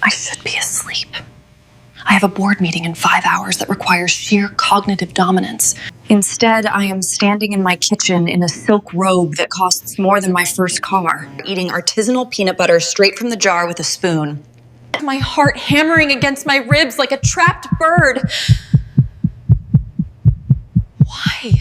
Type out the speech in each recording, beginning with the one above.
I should be asleep. I have a board meeting in 5 hours that requires sheer cognitive dominance. Instead, I am standing in my kitchen in a silk robe that costs more than my first car, eating artisanal peanut butter straight from the jar with a spoon. My heart hammering against my ribs like a trapped bird. Why?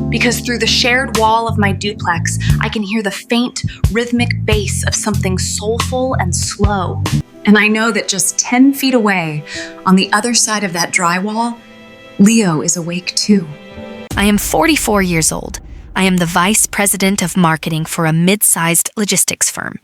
Because through the shared wall of my duplex, I can hear the faint, rhythmic bass of something soulful and slow. And I know that just 10 feet away, on the other side of that drywall, Leo is awake too. I am 44 years old. I am the vice president of marketing for a mid-sized logistics firm.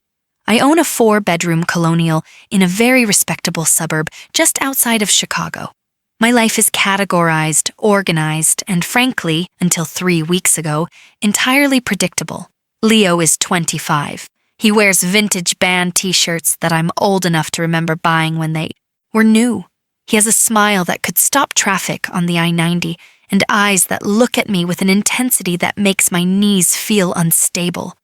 I own a 4-bedroom colonial in a very respectable suburb just outside of Chicago. My life is categorized, organized, and frankly, until 3 weeks ago, entirely predictable. Leo is 25. He wears vintage band t-shirts that I'm old enough to remember buying when they were new. He has a smile that could stop traffic on the I-90 and eyes that look at me with an intensity that makes my knees feel unstable.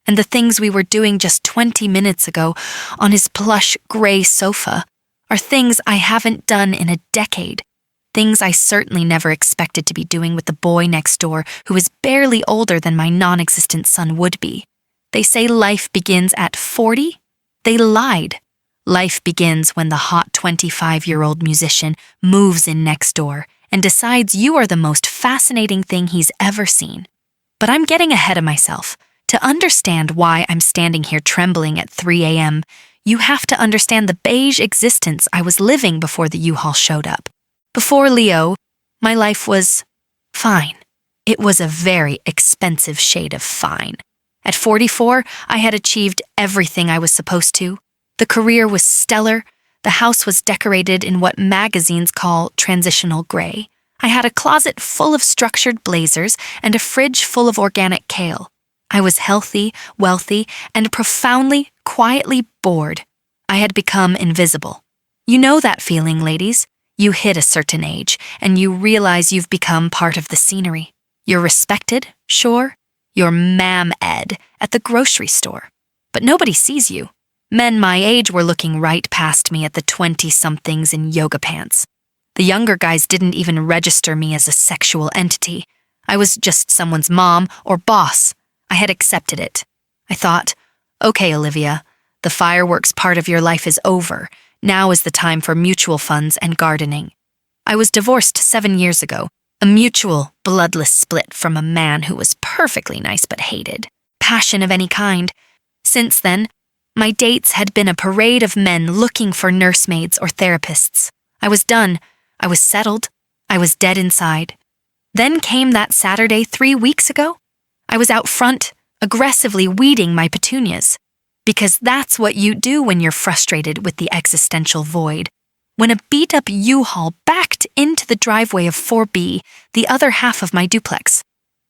And the things we were doing just 20 minutes ago on his plush gray sofa are things I haven't done in a decade. Things I certainly never expected to be doing with the boy next door who is barely older than my non-existent son would be. They say life begins at 40. They lied. Life begins when the hot 25-year-old musician moves in next door and decides you are the most fascinating thing he's ever seen. But I'm getting ahead of myself. To understand why I'm standing here trembling at 3 a.m., you have to understand the beige existence I was living before the U-Haul showed up. Before Leo, my life was fine. It was a very expensive shade of fine. At 44, I had achieved everything I was supposed to. The career was stellar. The house was decorated in what magazines call transitional gray. I had a closet full of structured blazers and a fridge full of organic kale. I was healthy, wealthy, and profoundly, quietly bored. I had become invisible. You know that feeling, ladies. You hit a certain age, and you realize you've become part of the scenery. You're respected, sure. You're Ma'am Ed at the grocery store. But nobody sees you. Men my age were looking right past me at the 20-somethings in yoga pants. The younger guys didn't even register me as a sexual entity. I was just someone's mom or boss. I had accepted it. I thought, okay, Olivia, the fireworks part of your life is over. Now is the time for mutual funds and gardening. I was divorced 7 years ago, a mutual, bloodless split from a man who was perfectly nice but hated. Passion of any kind. Since then, my dates had been a parade of men looking for nursemaids or therapists. I was done. I was settled. I was dead inside. Then came that Saturday 3 weeks ago. I was out front, aggressively weeding my petunias. Because that's what you do when you're frustrated with the existential void. When a beat-up U-Haul backed into the driveway of 4B, the other half of my duplex.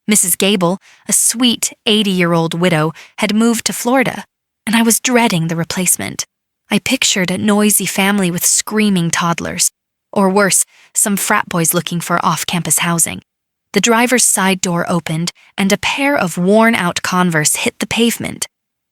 Mrs. Gable, a sweet 80-year-old widow, had moved to Florida, and I was dreading the replacement. I pictured a noisy family with screaming toddlers, or worse, some frat boys looking for off-campus housing. The driver's side door opened, and a pair of worn-out Converse hit the pavement.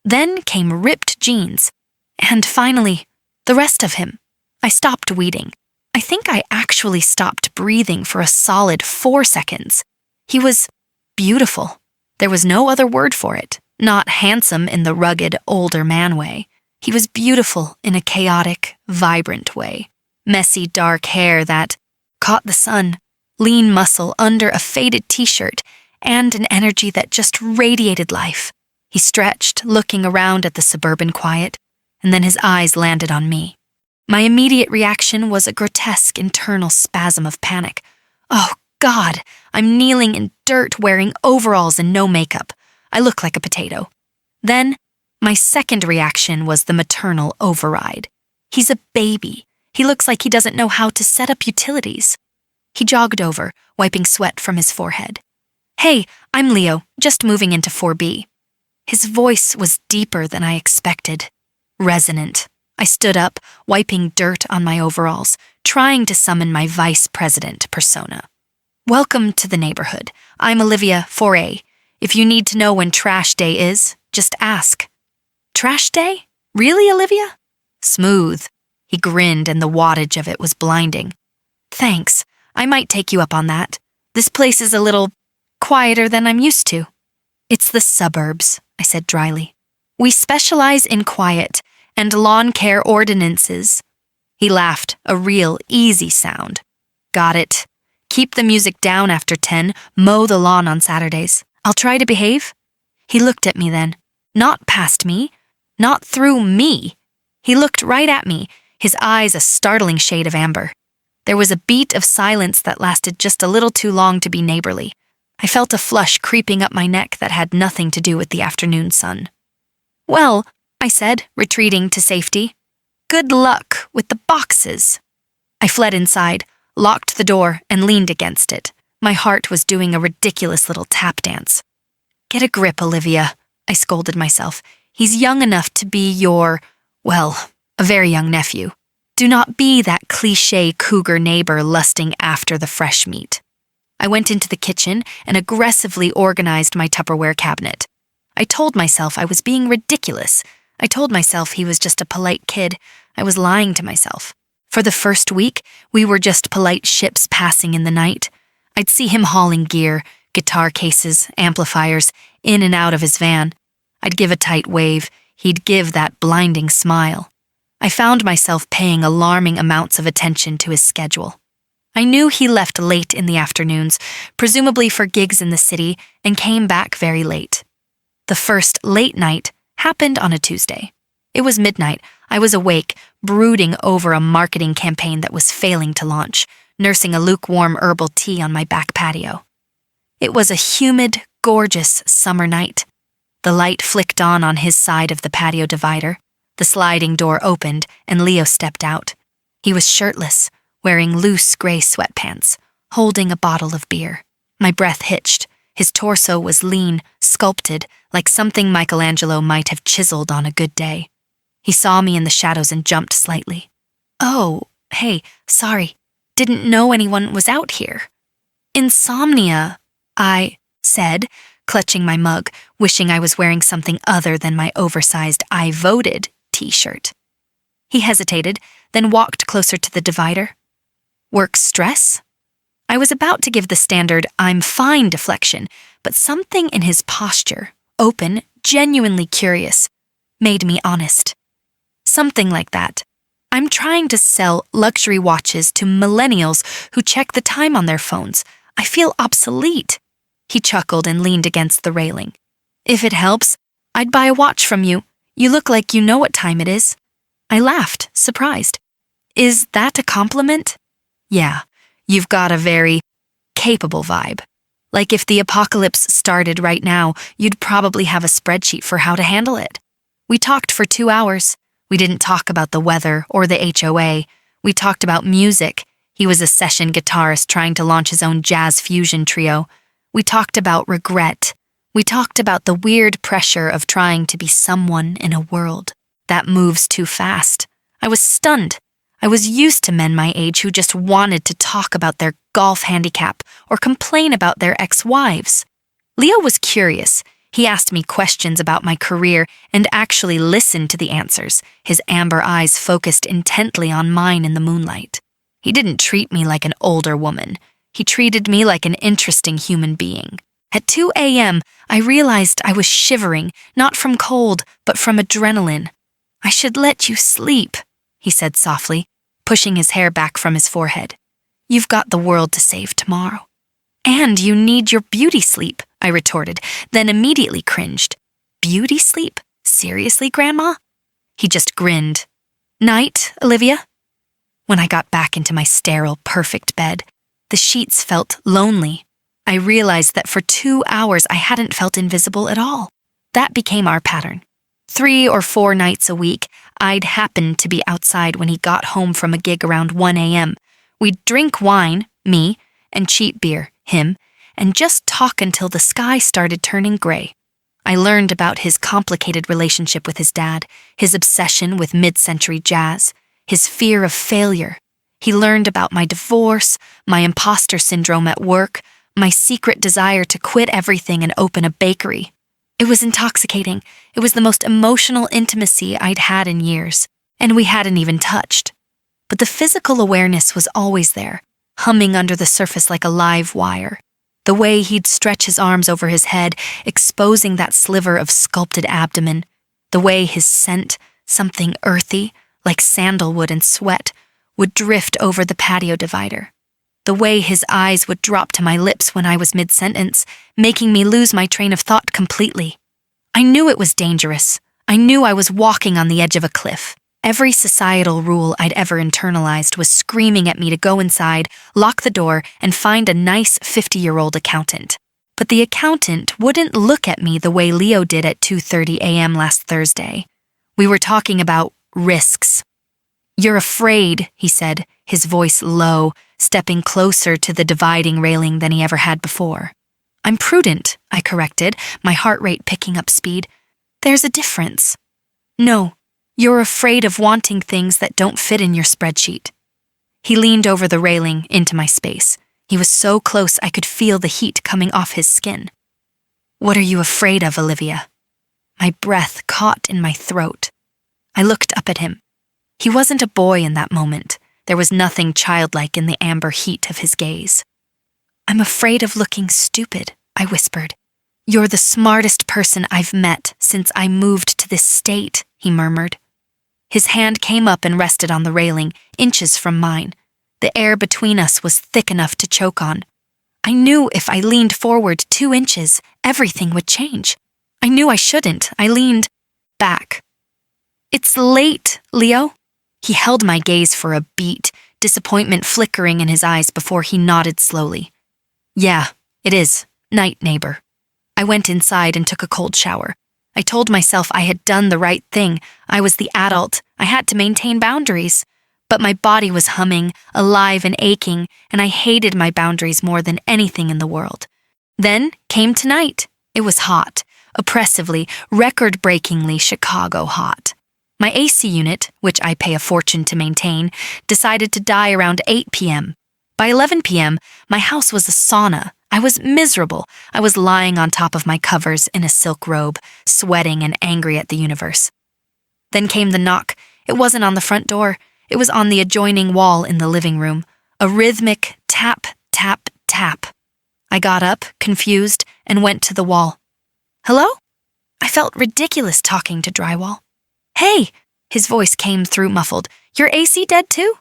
Then came ripped jeans, and finally, the rest of him. I stopped weeding. I think I actually stopped breathing for a solid 4 seconds. He was beautiful. There was no other word for it. Not handsome in the rugged, older man way. He was beautiful in a chaotic, vibrant way. Messy, dark hair that caught the sun, lean muscle under a faded t-shirt, and an energy that just radiated life. He stretched, looking around at the suburban quiet, and then his eyes landed on me. My immediate reaction was a grotesque internal spasm of panic. Oh, God, I'm kneeling in dirt wearing overalls and no makeup. I look like a potato. Then, my second reaction was the maternal override. He's a baby. He looks like he doesn't know how to set up utilities. He jogged over, wiping sweat from his forehead. Hey, I'm Leo, just moving into 4B. His voice was deeper than I expected. Resonant. I stood up, wiping dirt on my overalls, trying to summon my vice president persona. Welcome to the neighborhood. I'm Olivia, 4A. If you need to know when trash day is, just ask. Trash day? Really, Olivia? Smooth. He grinned and the wattage of it was blinding. Thanks, I might take you up on that. This place is a little quieter than I'm used to. It's the suburbs, I said dryly. We specialize in quiet and lawn care ordinances. He laughed, a real easy sound. Got it. Keep the music down after 10, mow the lawn on Saturdays. I'll try to behave. He looked at me then. Not past me. Not through me. He looked right at me, his eyes a startling shade of amber. There was a beat of silence that lasted just a little too long to be neighborly. I felt a flush creeping up my neck that had nothing to do with the afternoon sun. Well, I said, retreating to safety. Good luck with the boxes. I fled inside, locked the door, and leaned against it. My heart was doing a ridiculous little tap dance. Get a grip, Olivia, I scolded myself. He's young enough to be your, well, a very young nephew. Do not be that cliché cougar neighbor lusting after the fresh meat. I went into the kitchen and aggressively organized my Tupperware cabinet. I told myself I was being ridiculous. I told myself he was just a polite kid. I was lying to myself. For the first week, we were just polite ships passing in the night. I'd see him hauling gear, guitar cases, amplifiers, in and out of his van. I'd give a tight wave. He'd give that blinding smile. I found myself paying alarming amounts of attention to his schedule. I knew he left late in the afternoons, presumably for gigs in the city, and came back very late. The first late night happened on a Tuesday. It was midnight. I was awake, brooding over a marketing campaign that was failing to launch, nursing a lukewarm herbal tea on my back patio. It was a humid, gorgeous summer night. The light flicked on his side of the patio divider. The sliding door opened, and Leo stepped out. He was shirtless, wearing loose gray sweatpants, holding a bottle of beer. My breath hitched. His torso was lean, sculpted, like something Michelangelo might have chiseled on a good day. He saw me in the shadows and jumped slightly. Oh, hey, sorry. Didn't know anyone was out here. Insomnia, I said, clutching my mug, wishing I was wearing something other than my oversized I voted t-shirt. He hesitated, then walked closer to the divider. Work stress? I was about to give the standard I'm fine deflection, but something in his posture, open, genuinely curious, made me honest. Something like that. I'm trying to sell luxury watches to millennials who check the time on their phones. I feel obsolete. He chuckled and leaned against the railing. If it helps, I'd buy a watch from you. You look like you know what time it is. I laughed, surprised. Is that a compliment? Yeah, you've got a very capable vibe. Like if the apocalypse started right now, you'd probably have a spreadsheet for how to handle it. We talked for 2 hours. We didn't talk about the weather or the HOA. We talked about music. He was a session guitarist trying to launch his own jazz fusion trio. We talked about regret. We talked about the weird pressure of trying to be someone in a world that moves too fast. I was stunned. I was used to men my age who just wanted to talk about their golf handicap or complain about their ex-wives. Leo was curious. He asked me questions about my career and actually listened to the answers, his amber eyes focused intently on mine in the moonlight. He didn't treat me like an older woman. He treated me like an interesting human being. At 2 a.m., I realized I was shivering, not from cold, but from adrenaline. I should let you sleep, he said softly, pushing his hair back from his forehead. You've got the world to save tomorrow. And you need your beauty sleep, I retorted, then immediately cringed. Beauty sleep? Seriously, Grandma? He just grinned. Night, Olivia? When I got back into my sterile, perfect bed, the sheets felt lonely. I realized that for 2 hours I hadn't felt invisible at all. That became our pattern. 3 or 4 nights a week, I'd happen to be outside when he got home from a gig around 1 a.m. We'd drink wine, me, and cheap beer, him, and just talk until the sky started turning gray. I learned about his complicated relationship with his dad, his obsession with mid-century jazz, his fear of failure. He learned about my divorce, my imposter syndrome at work, my secret desire to quit everything and open a bakery. It was intoxicating. It was the most emotional intimacy I'd had in years, and we hadn't even touched. but the physical awareness was always there, humming under the surface like a live wire. The way he'd stretch his arms over his head, exposing that sliver of sculpted abdomen. The way his scent, something earthy, like sandalwood and sweat, would drift over the patio divider. The way his eyes would drop to my lips when I was mid-sentence, making me lose my train of thought completely. I knew it was dangerous. I knew I was walking on the edge of a cliff. Every societal rule I'd ever internalized was screaming at me to go inside, lock the door, and find a nice 50-year-old accountant. But the accountant wouldn't look at me the way Leo did at 2:30 a.m. last Thursday. We were talking about risks. "You're afraid," he said, his voice low, stepping closer to the dividing railing than he ever had before. "I'm prudent," I corrected, my heart rate picking up speed. "There's a difference." "No, you're afraid of wanting things that don't fit in your spreadsheet." He leaned over the railing into my space. He was so close I could feel the heat coming off his skin. "What are you afraid of, Olivia?" My breath caught in my throat. I looked up at him. He wasn't a boy in that moment. There was nothing childlike in the amber heat of his gaze. "I'm afraid of looking stupid," I whispered. "You're the smartest person I've met since I moved to this state," he murmured. His hand came up and rested on the railing, inches from mine. The air between us was thick enough to choke on. I knew if I leaned forward 2 inches, everything would change. I knew I shouldn't. I leaned back. "It's late, Leo." He held my gaze for a beat, disappointment flickering in his eyes before he nodded slowly. "Yeah, it is. Night, neighbor." I went inside and took a cold shower. I told myself I had done the right thing. I was the adult. I had to maintain boundaries. But my body was humming, alive and aching, and I hated my boundaries more than anything in the world. Then came tonight. It was hot, oppressively, record-breakingly Chicago hot. My AC unit, which I pay a fortune to maintain, decided to die around 8 p.m. By 11 p.m., my house was a sauna. I was miserable. I was lying on top of my covers in a silk robe, sweating and angry at the universe. Then came the knock. It wasn't on the front door. It was on the adjoining wall in the living room. A rhythmic tap, tap, tap. I got up, confused, and went to the wall. "Hello?" I felt ridiculous talking to drywall. "Hey," his voice came through muffled. "Your AC dead too?"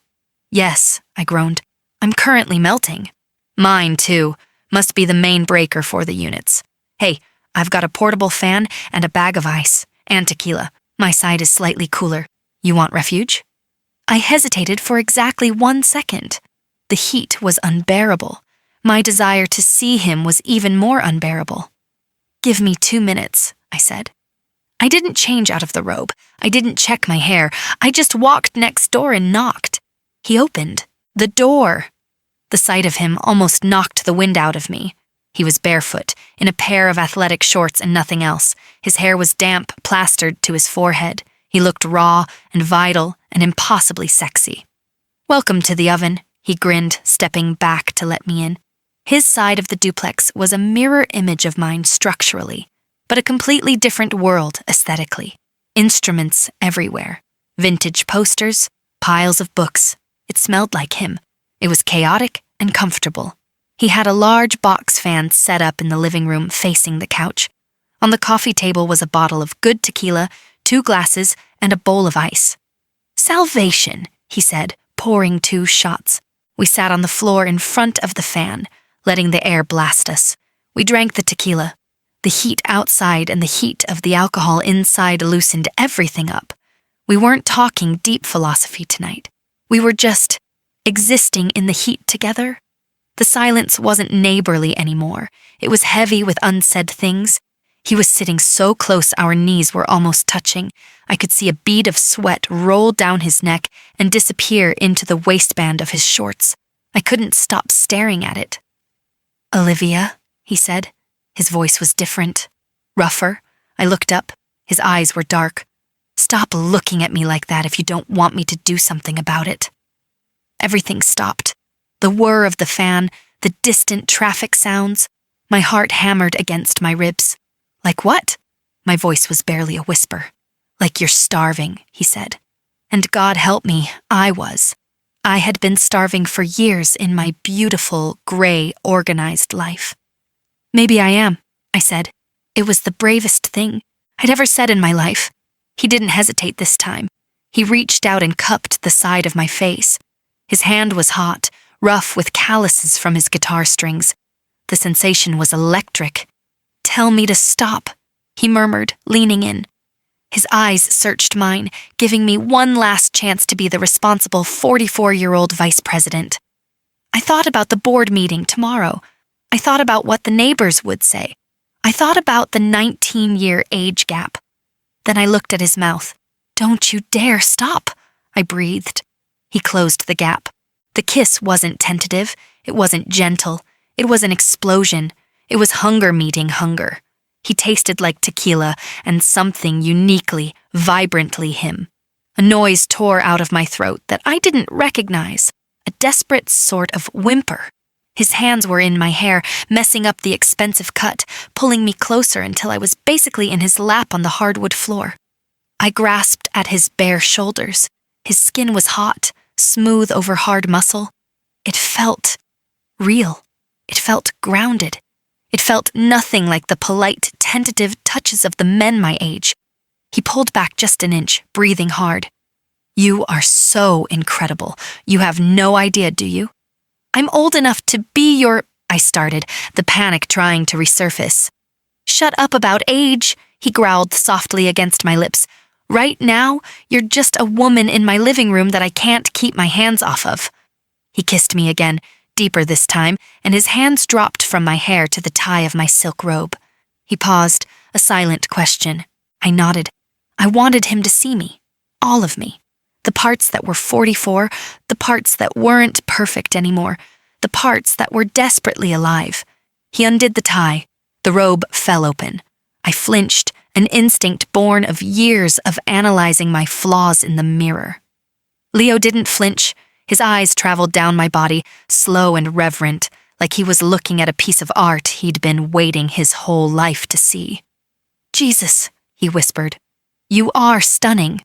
"Yes," I groaned. "I'm currently melting." "Mine too. Must be the main breaker for the units. Hey, I've got a portable fan and a bag of ice, and tequila. My side is slightly cooler. You want refuge?" I hesitated for exactly 1 second. The heat was unbearable. My desire to see him was even more unbearable. "Give me 2 minutes," I said. I didn't change out of the robe. I didn't check my hair. I just walked next door and knocked. He opened. The door. The sight of him almost knocked the wind out of me. He was barefoot, in a pair of athletic shorts and nothing else. His hair was damp, plastered to his forehead. He looked raw and vital and impossibly sexy. "Welcome to the oven," he grinned, stepping back to let me in. His side of the duplex was a mirror image of mine structurally, but a completely different world aesthetically. Instruments everywhere. Vintage posters, piles of books. It smelled like him. It was chaotic and comfortable. He had a large box fan set up in the living room facing the couch. On the coffee table was a bottle of good tequila, 2 glasses, and a bowl of ice. "Salvation," he said, pouring 2 shots. We sat on the floor in front of the fan, letting the air blast us. We drank the tequila. The heat outside and the heat of the alcohol inside loosened everything up. We weren't talking deep philosophy tonight. We were just existing in the heat together. The silence wasn't neighborly anymore. It was heavy with unsaid things. He was sitting so close our knees were almost touching. I could see a bead of sweat roll down his neck and disappear into the waistband of his shorts. I couldn't stop staring at it. "Olivia," he said. His voice was different, rougher. I looked up. His eyes were dark. "Stop looking at me like that if you don't want me to do something about it." Everything stopped. The whir of the fan, the distant traffic sounds. My heart hammered against my ribs. "Like what?" My voice was barely a whisper. "Like you're starving," he said. And God help me, I was. I had been starving for years in my beautiful, gray, organized life. "Maybe I am," I said. It was the bravest thing I'd ever said in my life. He didn't hesitate this time. He reached out and cupped the side of my face. His hand was hot, rough with calluses from his guitar strings. The sensation was electric. "Tell me to stop," he murmured, leaning in. His eyes searched mine, giving me one last chance to be the responsible 44-year-old vice president. I thought about the board meeting tomorrow. I thought about what the neighbors would say. I thought about the 19-year age gap. Then I looked at his mouth. "Don't you dare stop," I breathed. He closed the gap. The kiss wasn't tentative. It wasn't gentle. It was an explosion. It was hunger meeting hunger. He tasted like tequila and something uniquely, vibrantly him. A noise tore out of my throat that I didn't recognize, a desperate sort of whimper. His hands were in my hair, messing up the expensive cut, pulling me closer until I was basically in his lap on the hardwood floor. I grasped at his bare shoulders. His skin was hot, smooth over hard muscle. It felt real. It felt grounded. It felt nothing like the polite, tentative touches of the men my age. He pulled back just an inch, breathing hard. "You are so incredible. You have no idea, do you?" "I'm old enough to be your—" I started, the panic trying to resurface. "Shut up about age," he growled softly against my lips. "Right now, you're just a woman in my living room that I can't keep my hands off of." He kissed me again, deeper this time, and his hands dropped from my hair to the tie of my silk robe. He paused, a silent question. I nodded. I wanted him to see me. All of me. The parts that were 44, the parts that weren't perfect anymore, the parts that were desperately alive. He undid the tie. The robe fell open. I flinched, an instinct born of years of analyzing my flaws in the mirror. Leo didn't flinch. His eyes traveled down my body, slow and reverent, like he was looking at a piece of art he'd been waiting his whole life to see. "Jesus," he whispered, "you are stunning."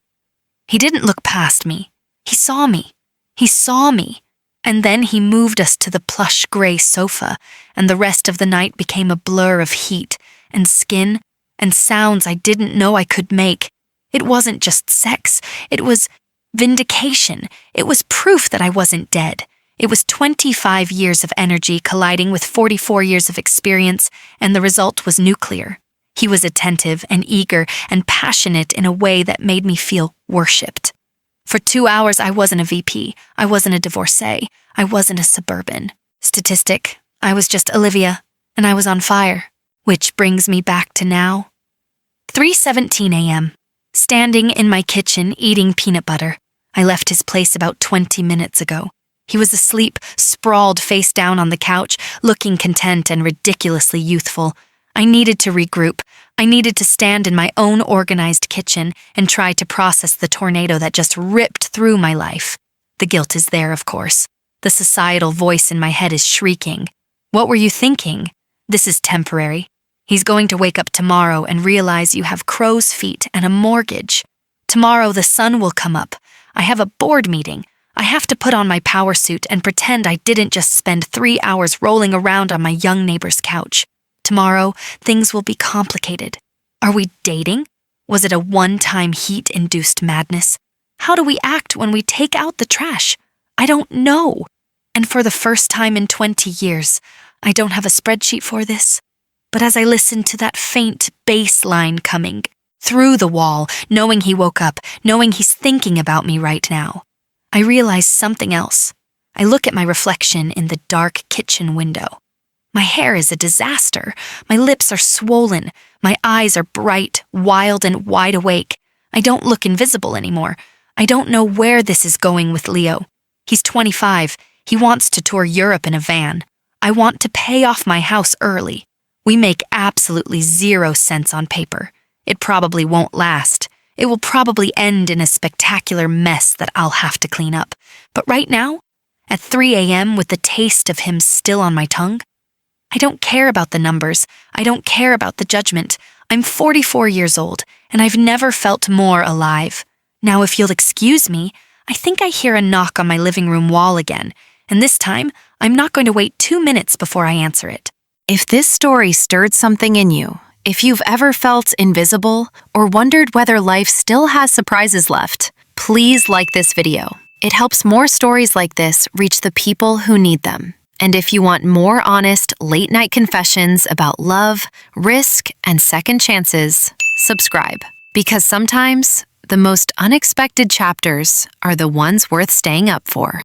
He didn't look past me. He saw me. He saw me. And then he moved us to the plush gray sofa, and the rest of the night became a blur of heat and skin and sounds I didn't know I could make. It wasn't just sex. It was vindication. It was proof that I wasn't dead. It was 25 years of energy colliding with 44 years of experience, and the result was nuclear. He was attentive and eager and passionate in a way that made me feel worshipped. For 2 hours, I wasn't a VP. I wasn't a divorcee. I wasn't a suburban statistic. I was just Olivia, and I was on fire. Which brings me back to now. 3:17 a.m. Standing in my kitchen, eating peanut butter. I left his place about 20 minutes ago. He was asleep, sprawled face down on the couch, looking content and ridiculously youthful. I needed to regroup. I needed to stand in my own organized kitchen and try to process the tornado that just ripped through my life. The guilt is there, of course. The societal voice in my head is shrieking. "What were you thinking? This is temporary. He's going to wake up tomorrow and realize you have crow's feet and a mortgage. Tomorrow the sun will come up. I have a board meeting. I have to put on my power suit and pretend I didn't just spend 3 hours rolling around on my young neighbor's couch. Tomorrow, things will be complicated. Are we dating? Was it a one-time heat-induced madness? How do we act when we take out the trash? I don't know. And for the first time in 20 years, I don't have a spreadsheet for this. But as I listened to that faint bass line coming, through the wall, knowing he woke up, knowing he's thinking about me right now, I realized something else. I look at my reflection in the dark kitchen window. My hair is a disaster. My lips are swollen. My eyes are bright, wild, and wide awake. I don't look invisible anymore. I don't know where this is going with Leo. He's 25. He wants to tour Europe in a van. I want to pay off my house early. We make absolutely 0 sense on paper. It probably won't last. It will probably end in a spectacular mess that I'll have to clean up. But right now, at 3 a.m. with the taste of him still on my tongue, I don't care about the numbers. I don't care about the judgment. I'm 44 years old, and I've never felt more alive. Now, if you'll excuse me, I think I hear a knock on my living room wall again, and this time, I'm not going to wait 2 minutes before I answer it. If this story stirred something in you, if you've ever felt invisible or wondered whether life still has surprises left, please like this video. It helps more stories like this reach the people who need them. And if you want more honest, late-night confessions about love, risk, and second chances, subscribe. Because sometimes, the most unexpected chapters are the ones worth staying up for.